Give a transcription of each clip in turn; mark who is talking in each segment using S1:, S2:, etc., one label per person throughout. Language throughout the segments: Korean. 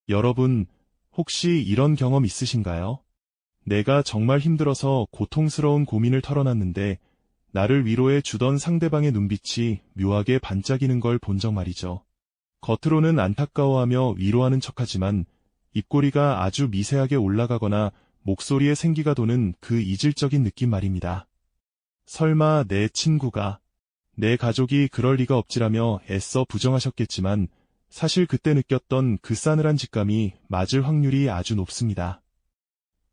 S1: 여러분, 혹시 이런 경험 있으신가요? 내가 정말 힘들어서 고통스러운 고민을 털어놨는데 나를 위로해 주던 상대방의 눈빛이 묘하게 반짝이는 걸 본 적 말이죠. 겉으로는 안타까워하며 위로하는 척하지만 입꼬리가 아주 미세하게 올라가거나 목소리에 생기가 도는 그 이질적인 느낌 말입니다. 설마 내 친구가, 내 가족이 그럴 리가 없지라며 애써 부정하셨겠지만 사실 그때 느꼈던 그 싸늘한 직감이 맞을 확률이 아주 높습니다.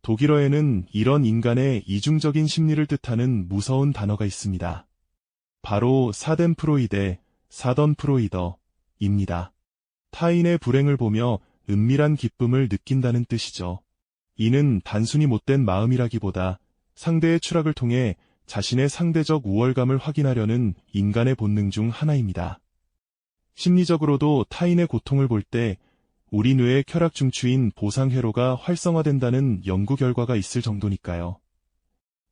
S1: 독일어에는 이런 인간의 이중적인 심리를 뜻하는 무서운 단어가 있습니다. 바로 사덴프로이데, 사던프로이더입니다. 타인의 불행을 보며 은밀한 기쁨을 느낀다는 뜻이죠. 이는 단순히 못된 마음이라기보다 상대의 추락을 통해 자신의 상대적 우월감을 확인하려는 인간의 본능 중 하나입니다. 심리적으로도 타인의 고통을 볼 때 우리 뇌의 쾌락 중추인 보상회로가 활성화된다는 연구 결과가 있을 정도니까요.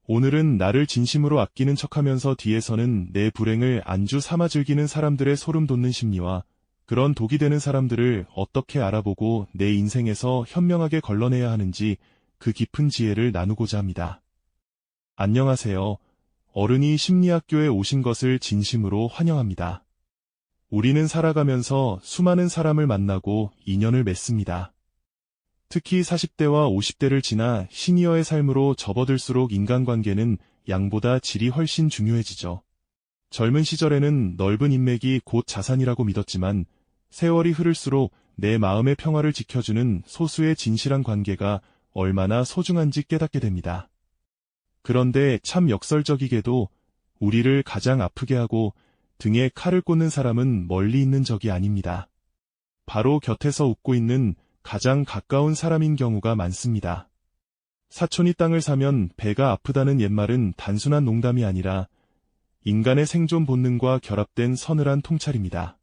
S1: 오늘은 나를 진심으로 아끼는 척하면서 뒤에서는 내 불행을 안주 삼아 즐기는 사람들의 소름 돋는 심리와 그런 독이 되는 사람들을 어떻게 알아보고 내 인생에서 현명하게 걸러내야 하는지 그 깊은 지혜를 나누고자 합니다. 안녕하세요. 어른이 심리학교에 오신 것을 진심으로 환영합니다. 우리는 살아가면서 수많은 사람을 만나고 인연을 맺습니다. 특히 40대와 50대를 지나 시니어의 삶으로 접어들수록 인간관계는 양보다 질이 훨씬 중요해지죠. 젊은 시절에는 넓은 인맥이 곧 자산이라고 믿었지만 세월이 흐를수록 내 마음의 평화를 지켜주는 소수의 진실한 관계가 얼마나 소중한지 깨닫게 됩니다. 그런데 참 역설적이게도 우리를 가장 아프게 하고 등에 칼을 꽂는 사람은 멀리 있는 적이 아닙니다. 바로 곁에서 웃고 있는 가장 가까운 사람인 경우가 많습니다. 사촌이 땅을 사면 배가 아프다는 옛말은 단순한 농담이 아니라 인간의 생존 본능과 결합된 서늘한 통찰입니다.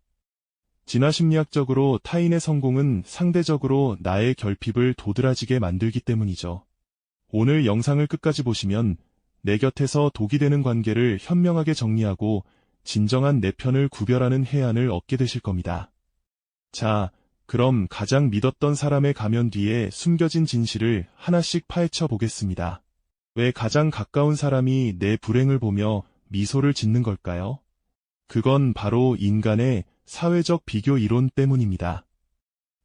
S1: 진화심리학적으로 타인의 성공은 상대적으로 나의 결핍을 도드라지게 만들기 때문이죠. 오늘 영상을 끝까지 보시면 내 곁에서 독이 되는 관계를 현명하게 정리하고 진정한 내 편을 구별하는 해안을 얻게 되실 겁니다. 자, 그럼 가장 믿었던 사람의 가면 뒤에 숨겨진 진실을 하나씩 파헤쳐 보겠습니다. 왜 가장 가까운 사람이 내 불행을 보며 미소를 짓는 걸까요? 그건 바로 인간의 사회적 비교 이론 때문입니다.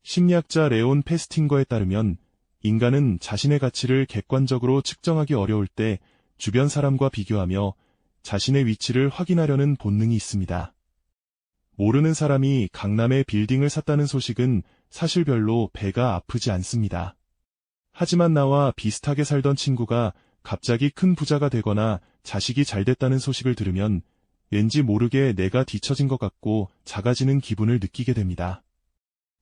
S1: 심리학자 레온 페스팅거에 따르면 인간은 자신의 가치를 객관적으로 측정하기 어려울 때 주변 사람과 비교하며 자신의 위치를 확인하려는 본능이 있습니다. 모르는 사람이 강남의 빌딩을 샀다는 소식은 사실 별로 배가 아프지 않습니다. 하지만 나와 비슷하게 살던 친구가 갑자기 큰 부자가 되거나 자식이 잘 됐다는 소식을 들으면 왠지 모르게 내가 뒤처진 것 같고 작아지는 기분을 느끼게 됩니다.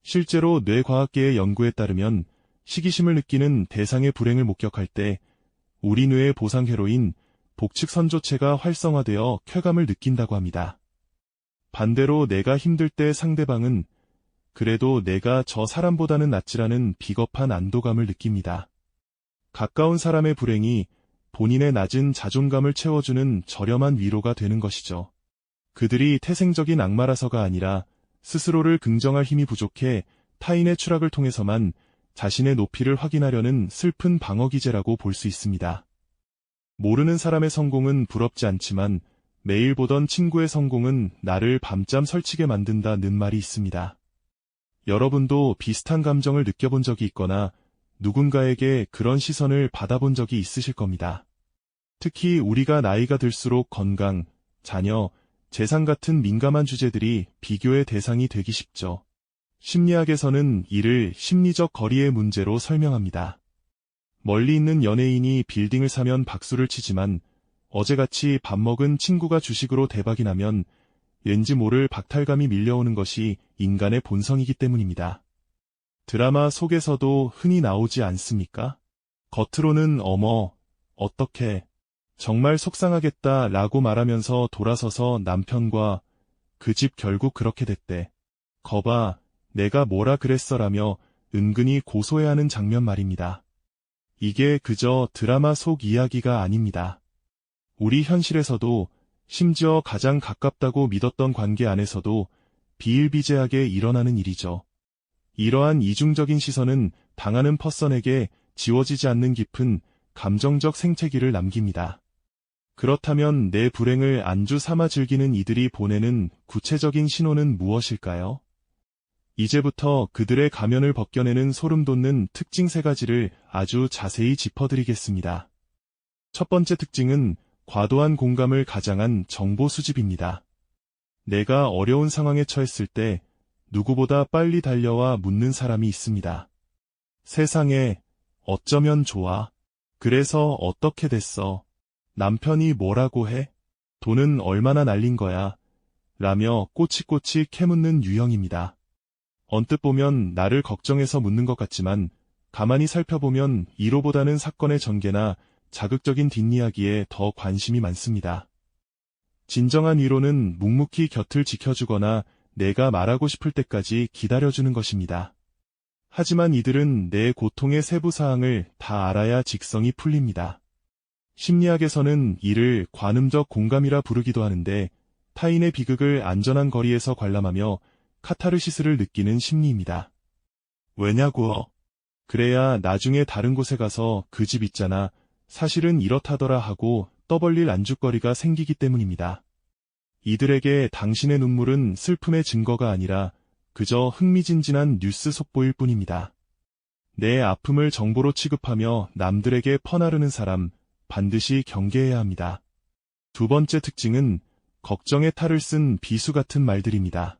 S1: 실제로 뇌과학계의 연구에 따르면 시기심을 느끼는 대상의 불행을 목격할 때 우리 뇌의 보상회로인 복측 선조체가 활성화되어 쾌감을 느낀다고 합니다. 반대로 내가 힘들 때 상대방은 그래도 내가 저 사람보다는 낫지라는 비겁한 안도감을 느낍니다. 가까운 사람의 불행이 본인의 낮은 자존감을 채워주는 저렴한 위로가 되는 것이죠. 그들이 태생적인 악마라서가 아니라 스스로를 긍정할 힘이 부족해 타인의 추락을 통해서만 자신의 높이를 확인하려는 슬픈 방어기제라고 볼 수 있습니다. 모르는 사람의 성공은 부럽지 않지만 매일 보던 친구의 성공은 나를 밤잠 설치게 만든다는 말이 있습니다. 여러분도 비슷한 감정을 느껴본 적이 있거나 누군가에게 그런 시선을 받아본 적이 있으실 겁니다. 특히 우리가 나이가 들수록 건강, 자녀, 재산 같은 민감한 주제들이 비교의 대상이 되기 쉽죠. 심리학에서는 이를 심리적 거리의 문제로 설명합니다. 멀리 있는 연예인이 빌딩을 사면 박수를 치지만 어제같이 밥 먹은 친구가 주식으로 대박이 나면 왠지 모를 박탈감이 밀려오는 것이 인간의 본성이기 때문입니다. 드라마 속에서도 흔히 나오지 않습니까? 겉으로는 어머, 어떡해, 정말 속상하겠다 라고 말하면서 돌아서서 남편과 그 집 결국 그렇게 됐대. 거봐, 내가 뭐라 그랬어라며 은근히 고소해하는 장면 말입니다. 이게 그저 드라마 속 이야기가 아닙니다. 우리 현실에서도 심지어 가장 가깝다고 믿었던 관계 안에서도 비일비재하게 일어나는 일이죠. 이러한 이중적인 시선은 당하는 퍼선에게 지워지지 않는 깊은 감정적 생채기를 남깁니다. 그렇다면 내 불행을 안주 삼아 즐기는 이들이 보내는 구체적인 신호는 무엇일까요? 이제부터 그들의 가면을 벗겨내는 소름 돋는 특징 3가지를 아주 자세히 짚어드리겠습니다. 첫 번째 특징은 과도한 공감을 가장한 정보 수집입니다. 내가 어려운 상황에 처했을 때 누구보다 빨리 달려와 묻는 사람이 있습니다. 세상에 어쩌면 좋아. 그래서 어떻게 됐어? 남편이 뭐라고 해? 돈은 얼마나 날린 거야? 라며 꼬치꼬치 캐묻는 유형입니다. 언뜻 보면 나를 걱정해서 묻는 것 같지만 가만히 살펴보면 이로보다는 사건의 전개나 자극적인 뒷이야기에 더 관심이 많습니다. 진정한 위로는 묵묵히 곁을 지켜주거나 내가 말하고 싶을 때까지 기다려주는 것입니다. 하지만 이들은 내 고통의 세부 사항을 다 알아야 직성이 풀립니다. 심리학에서는 이를 관음적 공감이라 부르기도 하는데 타인의 비극을 안전한 거리에서 관람하며 카타르시스를 느끼는 심리입니다. 왜냐고? 그래야 나중에 다른 곳에 가서 그 집 있잖아. 사실은 이렇다더라 하고 떠벌릴 안주거리가 생기기 때문입니다. 이들에게 당신의 눈물은 슬픔의 증거가 아니라 그저 흥미진진한 뉴스 속보일 뿐입니다. 내 아픔을 정보로 취급하며 남들에게 퍼나르는 사람, 반드시 경계해야 합니다. 두 번째 특징은 걱정의 탈을 쓴 비수 같은 말들입니다.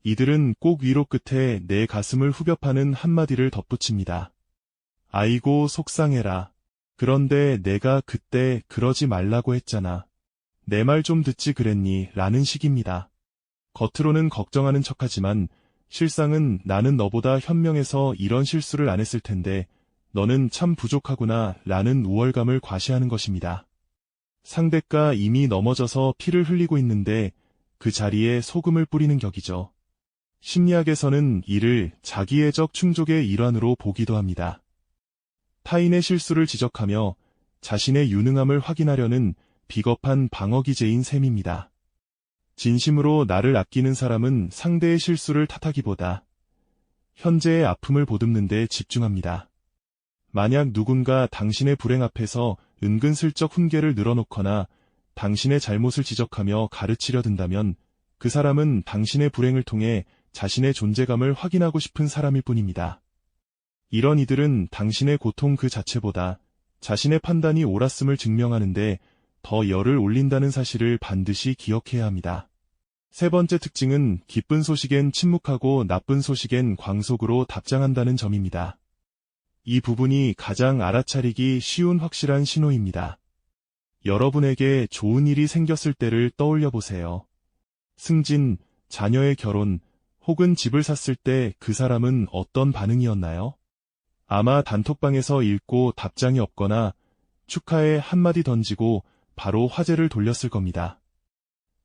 S1: 이들은 꼭 위로 끝에 내 가슴을 후벼 파는 한마디를 덧붙입니다. 아이고 속상해라. 그런데 내가 그때 그러지 말라고 했잖아. 내 말 좀 듣지 그랬니? 라는 식입니다. 겉으로는 걱정하는 척하지만 실상은 나는 너보다 현명해서 이런 실수를 안 했을 텐데 너는 참 부족하구나 라는 우월감을 과시하는 것입니다. 상대가 이미 넘어져서 피를 흘리고 있는데 그 자리에 소금을 뿌리는 격이죠. 심리학에서는 이를 자기애적 충족의 일환으로 보기도 합니다. 타인의 실수를 지적하며 자신의 유능함을 확인하려는 비겁한 방어기제인 셈입니다. 진심으로 나를 아끼는 사람은 상대의 실수를 탓하기보다 현재의 아픔을 보듬는 데 집중합니다. 만약 누군가 당신의 불행 앞에서 은근슬쩍 훈계를 늘어놓거나 당신의 잘못을 지적하며 가르치려 든다면 그 사람은 당신의 불행을 통해 자신의 존재감을 확인하고 싶은 사람일 뿐입니다. 이런 이들은 당신의 고통 그 자체보다 자신의 판단이 옳았음을 증명하는데 더 열을 올린다는 사실을 반드시 기억해야 합니다. 세 번째 특징은 기쁜 소식엔 침묵하고 나쁜 소식엔 광속으로 답장한다는 점입니다. 이 부분이 가장 알아차리기 쉬운 확실한 신호입니다. 여러분에게 좋은 일이 생겼을 때를 떠올려 보세요. 승진, 자녀의 결혼, 혹은 집을 샀을 때 그 사람은 어떤 반응이었나요? 아마 단톡방에서 읽고 답장이 없거나 축하의 한마디 던지고 바로 화제를 돌렸을 겁니다.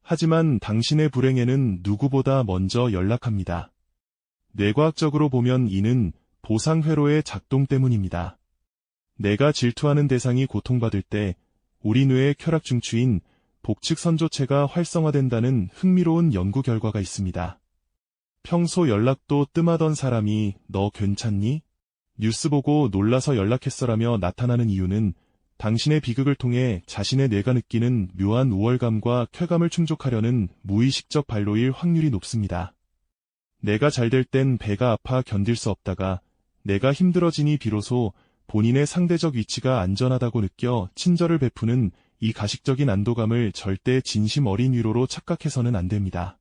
S1: 하지만 당신의 불행에는 누구보다 먼저 연락합니다. 뇌과학적으로 보면 이는 보상회로의 작동 때문입니다. 내가 질투하는 대상이 고통받을 때 우리 뇌의 쾌락 중추인 복측 선조체가 활성화된다는 흥미로운 연구 결과가 있습니다. 평소 연락도 뜸하던 사람이 너 괜찮니? 뉴스 보고 놀라서 연락했어라며 나타나는 이유는 당신의 비극을 통해 자신의 뇌가 느끼는 묘한 우월감과 쾌감을 충족하려는 무의식적 발로일 확률이 높습니다. 내가 잘 될 땐 배가 아파 견딜 수 없다가 내가 힘들어지니 비로소 본인의 상대적 위치가 안전하다고 느껴 친절을 베푸는 이 가식적인 안도감을 절대 진심 어린 위로로 착각해서는 안 됩니다.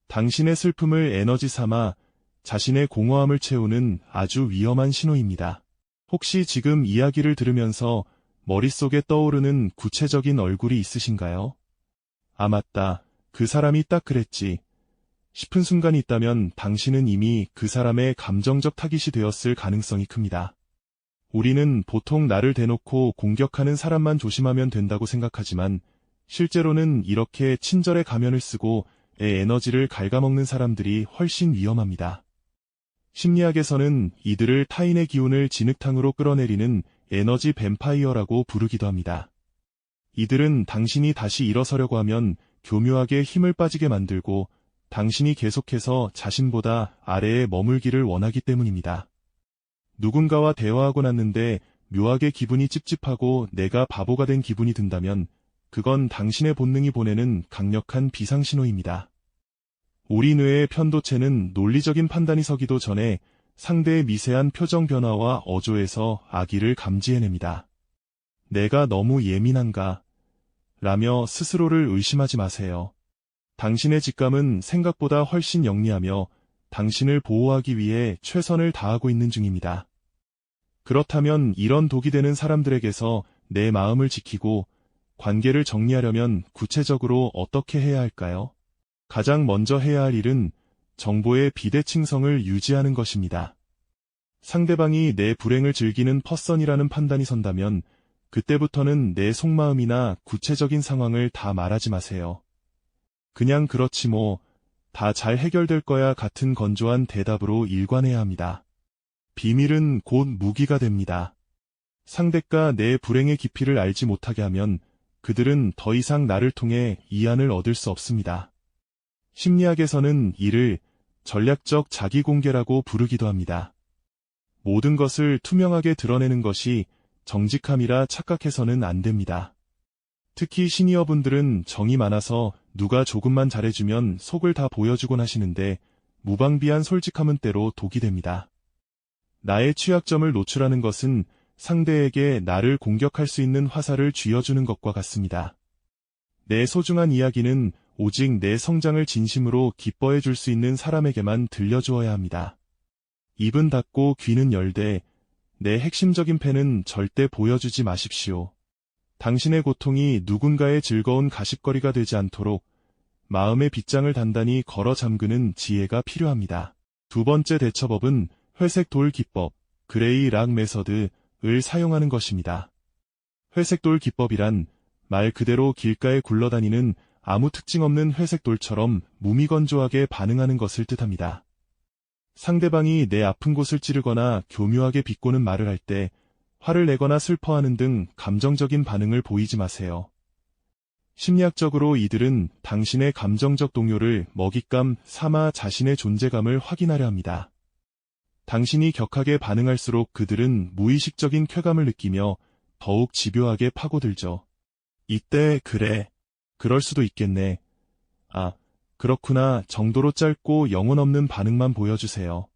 S1: 당신의 슬픔을 에너지 삼아 자신의 공허함을 채우는 아주 위험한 신호입니다. 혹시 지금 이야기를 들으면서 머릿속에 떠오르는 구체적인 얼굴이 있으신가요? 아 맞다, 그 사람이 딱 그랬지 싶은 순간이 있다면 당신은 이미 그 사람의 감정적 타깃이 되었을 가능성이 큽니다. 우리는 보통 나를 대놓고 공격하는 사람만 조심하면 된다고 생각하지만 실제로는 이렇게 친절의 가면을 쓰고 내 에너지를 갉아먹는 사람들이 훨씬 위험합니다. 심리학에서는 이들을 타인의 기운을 진흙탕으로 끌어내리는 에너지 뱀파이어라고 부르기도 합니다. 이들은 당신이 다시 일어서려고 하면 교묘하게 힘을 빠지게 만들고 당신이 계속해서 자신보다 아래에 머물기를 원하기 때문입니다. 누군가와 대화하고 났는데 묘하게 기분이 찝찝하고 내가 바보가 된 기분이 든다면 그건 당신의 본능이 보내는 강력한 비상신호입니다. 우리 뇌의 편도체는 논리적인 판단이 서기도 전에 상대의 미세한 표정 변화와 어조에서 악의를 감지해냅니다. 내가 너무 예민한가? 라며 스스로를 의심하지 마세요. 당신의 직감은 생각보다 훨씬 영리하며 당신을 보호하기 위해 최선을 다하고 있는 중입니다. 그렇다면 이런 독이 되는 사람들에게서 내 마음을 지키고 관계를 정리하려면 구체적으로 어떻게 해야 할까요? 가장 먼저 해야 할 일은 정보의 비대칭성을 유지하는 것입니다. 상대방이 내 불행을 즐기는 퍼선이라는 판단이 선다면 그때부터는 내 속마음이나 구체적인 상황을 다 말하지 마세요. 그냥 그렇지 뭐, 다 잘 해결될 거야 같은 건조한 대답으로 일관해야 합니다. 비밀은 곧 무기가 됩니다. 상대가 내 불행의 깊이를 알지 못하게 하면 그들은 더 이상 나를 통해 이안을 얻을 수 없습니다. 심리학에서는 이를 전략적 자기공개라고 부르기도 합니다. 모든 것을 투명하게 드러내는 것이 정직함이라 착각해서는 안 됩니다. 특히 시니어분들은 정이 많아서 누가 조금만 잘해주면 속을 다 보여주곤 하시는데 무방비한 솔직함은 때로 독이 됩니다. 나의 취약점을 노출하는 것은 상대에게 나를 공격할 수 있는 화살을 쥐어주는 것과 같습니다. 내 소중한 이야기는 오직 내 성장을 진심으로 기뻐해 줄 수 있는 사람에게만 들려주어야 합니다. 입은 닫고 귀는 열되 내 핵심적인 패는 절대 보여주지 마십시오. 당신의 고통이 누군가의 즐거운 가십거리가 되지 않도록 마음의 빗장을 단단히 걸어 잠그는 지혜가 필요합니다. 두 번째 대처법은 회색 돌 기법, 그레이 락 메서드를 사용하는 것입니다. 회색 돌 기법이란 말 그대로 길가에 굴러다니는 아무 특징 없는 회색 돌처럼 무미건조하게 반응하는 것을 뜻합니다. 상대방이 내 아픈 곳을 찌르거나 교묘하게 비꼬는 말을 할 때 화를 내거나 슬퍼하는 등 감정적인 반응을 보이지 마세요. 심리학적으로 이들은 당신의 감정적 동요를 먹잇감 삼아 자신의 존재감을 확인하려 합니다. 당신이 격하게 반응할수록 그들은 무의식적인 쾌감을 느끼며 더욱 집요하게 파고들죠. 이때 그래, 그럴 수도 있겠네. 아, 그렇구나 정도로 짧고 영혼 없는 반응만 보여주세요.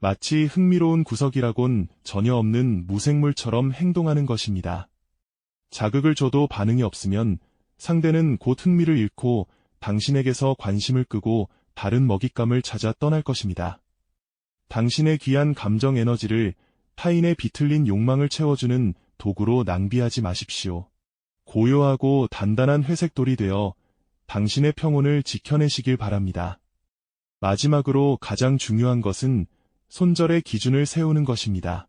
S1: 마치 흥미로운 구석이라곤 전혀 없는 무생물처럼 행동하는 것입니다. 자극을 줘도 반응이 없으면 상대는 곧 흥미를 잃고 당신에게서 관심을 끄고 다른 먹잇감을 찾아 떠날 것입니다. 당신의 귀한 감정 에너지를 타인의 비틀린 욕망을 채워주는 도구로 낭비하지 마십시오. 고요하고 단단한 회색돌이 되어 당신의 평온을 지켜내시길 바랍니다. 마지막으로 가장 중요한 것은 손절의 기준을 세우는 것입니다.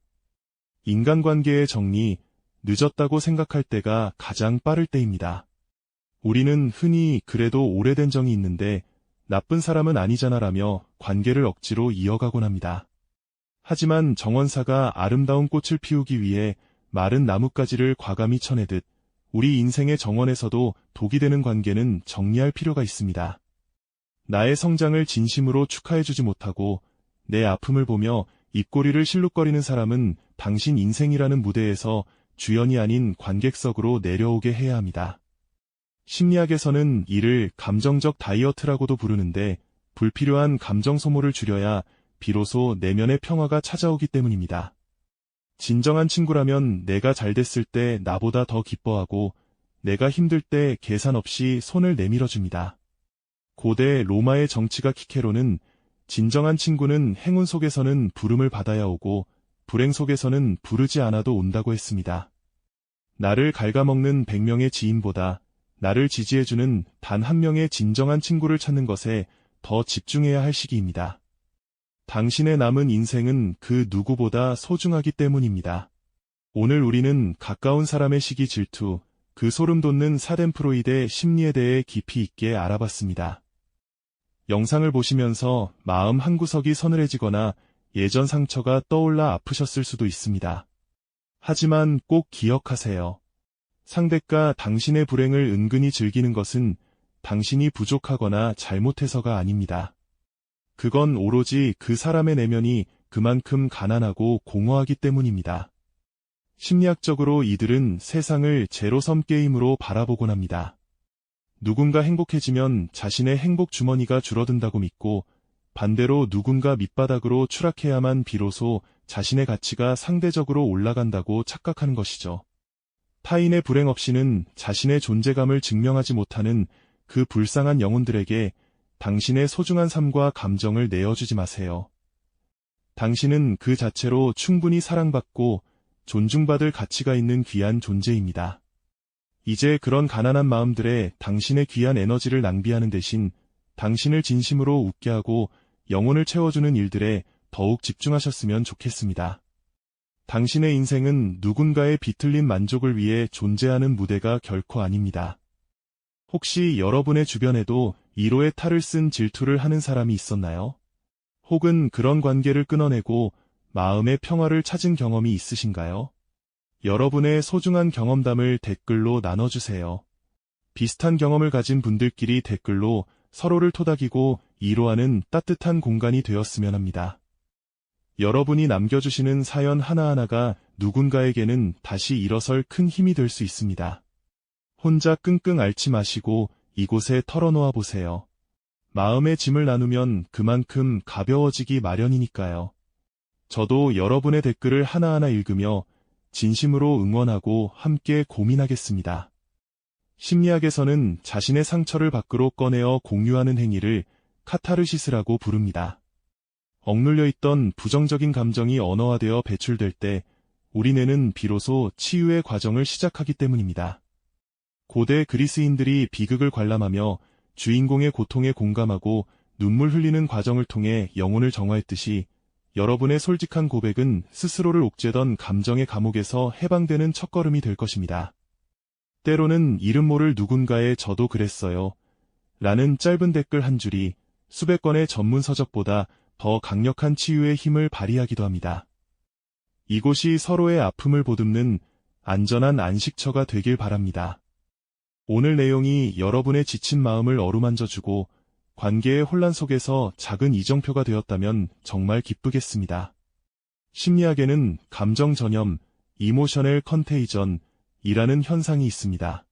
S1: 인간관계의 정리, 늦었다고 생각할 때가 가장 빠를 때입니다. 우리는 흔히 그래도 오래된 정이 있는데 나쁜 사람은 아니잖아라며 관계를 억지로 이어가곤 합니다. 하지만 정원사가 아름다운 꽃을 피우기 위해 마른 나뭇가지를 과감히 쳐내듯 우리 인생의 정원에서도 독이 되는 관계는 정리할 필요가 있습니다. 나의 성장을 진심으로 축하해주지 못하고 내 아픔을 보며 입꼬리를 실룩거리는 사람은 당신 인생이라는 무대에서 주연이 아닌 관객석으로 내려오게 해야 합니다. 심리학에서는 이를 감정적 다이어트라고도 부르는데 불필요한 감정 소모를 줄여야 비로소 내면의 평화가 찾아오기 때문입니다. 진정한 친구라면 내가 잘 됐을 때 나보다 더 기뻐하고 내가 힘들 때 계산 없이 손을 내밀어줍니다. 고대 로마의 정치가 키케로는 진정한 친구는 행운 속에서는 부름을 받아야 오고 불행 속에서는 부르지 않아도 온다고 했습니다. 나를 갉아먹는 100명의 지인보다 나를 지지해주는 단 한 명의 진정한 친구를 찾는 것에 더 집중해야 할 시기입니다. 당신의 남은 인생은 그 누구보다 소중하기 때문입니다. 오늘 우리는 가까운 사람의 시기 질투, 그 소름 돋는 사덴프로이드의 심리에 대해 깊이 있게 알아봤습니다. 영상을 보시면서 마음 한구석이 서늘해지거나 예전 상처가 떠올라 아프셨을 수도 있습니다. 하지만 꼭 기억하세요. 상대가 당신의 불행을 은근히 즐기는 것은 당신이 부족하거나 잘못해서가 아닙니다. 그건 오로지 그 사람의 내면이 그만큼 가난하고 공허하기 때문입니다. 심리학적으로 이들은 세상을 제로섬 게임으로 바라보곤 합니다. 누군가 행복해지면 자신의 행복 주머니가 줄어든다고 믿고, 반대로 누군가 밑바닥으로 추락해야만 비로소 자신의 가치가 상대적으로 올라간다고 착각하는 것이죠. 타인의 불행 없이는 자신의 존재감을 증명하지 못하는 그 불쌍한 영혼들에게 당신의 소중한 삶과 감정을 내어주지 마세요. 당신은 그 자체로 충분히 사랑받고 존중받을 가치가 있는 귀한 존재입니다. 이제 그런 가난한 마음들에 당신의 귀한 에너지를 낭비하는 대신 당신을 진심으로 웃게 하고 영혼을 채워주는 일들에 더욱 집중하셨으면 좋겠습니다. 당신의 인생은 누군가의 비틀린 만족을 위해 존재하는 무대가 결코 아닙니다. 혹시 여러분의 주변에도 이로의 탈을 쓴 질투를 하는 사람이 있었나요? 혹은 그런 관계를 끊어내고 마음의 평화를 찾은 경험이 있으신가요? 여러분의 소중한 경험담을 댓글로 나눠주세요. 비슷한 경험을 가진 분들끼리 댓글로 서로를 토닥이고 위로하는 따뜻한 공간이 되었으면 합니다. 여러분이 남겨주시는 사연 하나하나가 누군가에게는 다시 일어설 큰 힘이 될 수 있습니다. 혼자 끙끙 앓지 마시고 이곳에 털어놓아 보세요. 마음의 짐을 나누면 그만큼 가벼워지기 마련이니까요. 저도 여러분의 댓글을 하나하나 읽으며 진심으로 응원하고 함께 고민하겠습니다. 심리학에서는 자신의 상처를 밖으로 꺼내어 공유하는 행위를 카타르시스라고 부릅니다. 억눌려 있던 부정적인 감정이 언어화되어 배출될 때 우리 뇌는 비로소 치유의 과정을 시작하기 때문입니다. 고대 그리스인들이 비극을 관람하며 주인공의 고통에 공감하고 눈물 흘리는 과정을 통해 영혼을 정화했듯이 여러분의 솔직한 고백은 스스로를 옥죄던 감정의 감옥에서 해방되는 첫걸음이 될 것입니다. 때로는 이름 모를 누군가의 저도 그랬어요. 라는 짧은 댓글 한 줄이 수백 권의 전문 서적보다 더 강력한 치유의 힘을 발휘하기도 합니다. 이곳이 서로의 아픔을 보듬는 안전한 안식처가 되길 바랍니다. 오늘 내용이 여러분의 지친 마음을 어루만져주고 관계의 혼란 속에서 작은 이정표가 되었다면 정말 기쁘겠습니다. 심리학에는 감정 전염, 이모셔널 컨테이전이라는 현상이 있습니다.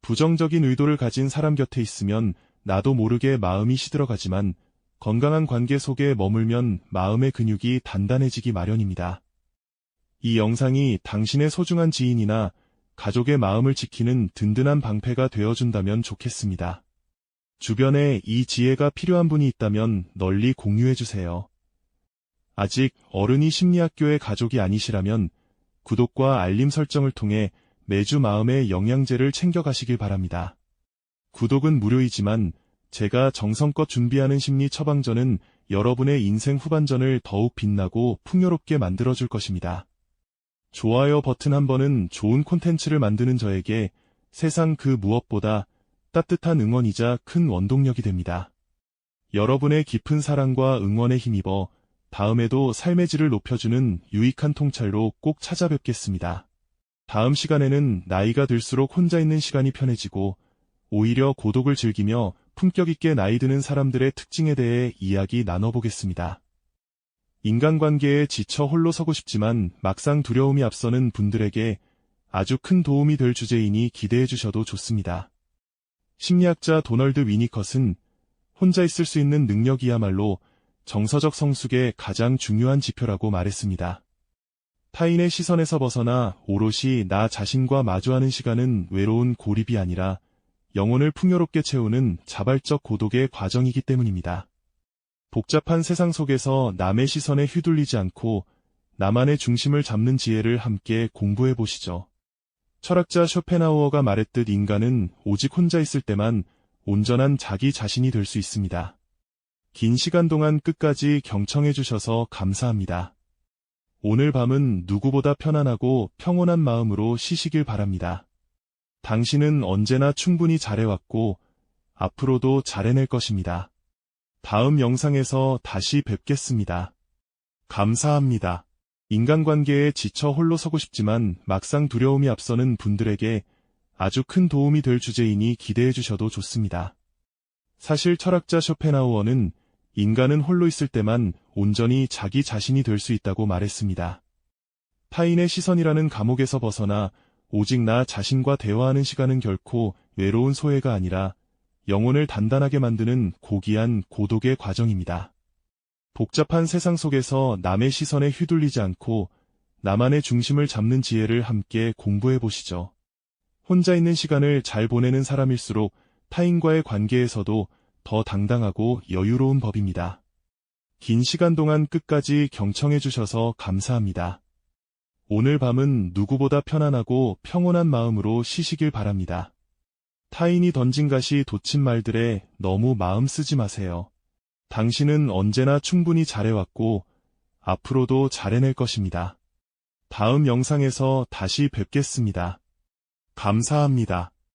S1: 부정적인 의도를 가진 사람 곁에 있으면 나도 모르게 마음이 시들어가지만 건강한 관계 속에 머물면 마음의 근육이 단단해지기 마련입니다. 이 영상이 당신의 소중한 지인이나 가족의 마음을 지키는 든든한 방패가 되어준다면 좋겠습니다. 주변에 이 지혜가 필요한 분이 있다면 널리 공유해주세요. 아직 어른이 심리학교의 가족이 아니시라면 구독과 알림 설정을 통해 매주 마음의 영양제를 챙겨가시길 바랍니다. 구독은 무료이지만 제가 정성껏 준비하는 심리 처방전은 여러분의 인생 후반전을 더욱 빛나고 풍요롭게 만들어줄 것입니다. 좋아요 버튼 한 번은 좋은 콘텐츠를 만드는 저에게 세상 그 무엇보다 따뜻한 응원이자 큰 원동력이 됩니다. 여러분의 깊은 사랑과 응원에 힘입어 다음에도 삶의 질을 높여주는 유익한 통찰로 꼭 찾아뵙겠습니다. 다음 시간에는 나이가 들수록 혼자 있는 시간이 편해지고 오히려 고독을 즐기며 품격 있게 나이 드는 사람들의 특징에 대해 이야기 나눠보겠습니다. 인간관계에 지쳐 홀로 서고 싶지만 막상 두려움이 앞서는 분들에게 아주 큰 도움이 될 주제이니 기대해 주셔도 좋습니다. 심리학자 도널드 위니컷은 혼자 있을 수 있는 능력이야말로 정서적 성숙의 가장 중요한 지표라고 말했습니다. 타인의 시선에서 벗어나 오롯이 나 자신과 마주하는 시간은 외로운 고립이 아니라 영혼을 풍요롭게 채우는 자발적 고독의 과정이기 때문입니다. 복잡한 세상 속에서 남의 시선에 휘둘리지 않고 나만의 중심을 잡는 지혜를 함께 공부해 보시죠. 철학자 쇼펜하우어가 말했듯 인간은 오직 혼자 있을 때만 온전한 자기 자신이 될 수 있습니다. 긴 시간 동안 끝까지 경청해 주셔서 감사합니다. 오늘 밤은 누구보다 편안하고 평온한 마음으로 쉬시길 바랍니다. 당신은 언제나 충분히 잘해왔고 앞으로도 잘해낼 것입니다. 다음 영상에서 다시 뵙겠습니다. 감사합니다. 인간관계에 지쳐 홀로 서고 싶지만 막상 두려움이 앞서는 분들에게 아주 큰 도움이 될 주제이니 기대해 주셔도 좋습니다. 사실 철학자 쇼펜하우어는 인간은 홀로 있을 때만 온전히 자기 자신이 될 수 있다고 말했습니다. 타인의 시선이라는 감옥에서 벗어나 오직 나 자신과 대화하는 시간은 결코 외로운 소외가 아니라 영혼을 단단하게 만드는 고귀한 고독의 과정입니다. 복잡한 세상 속에서 남의 시선에 휘둘리지 않고 나만의 중심을 잡는 지혜를 함께 공부해 보시죠. 혼자 있는 시간을 잘 보내는 사람일수록 타인과의 관계에서도 더 당당하고 여유로운 법입니다. 긴 시간 동안 끝까지 경청해 주셔서 감사합니다. 오늘 밤은 누구보다 편안하고 평온한 마음으로 쉬시길 바랍니다. 타인이 던진 가시 돋친 말들에 너무 마음 쓰지 마세요. 당신은 언제나 충분히 잘해왔고 앞으로도 잘해낼 것입니다. 다음 영상에서 다시 뵙겠습니다. 감사합니다.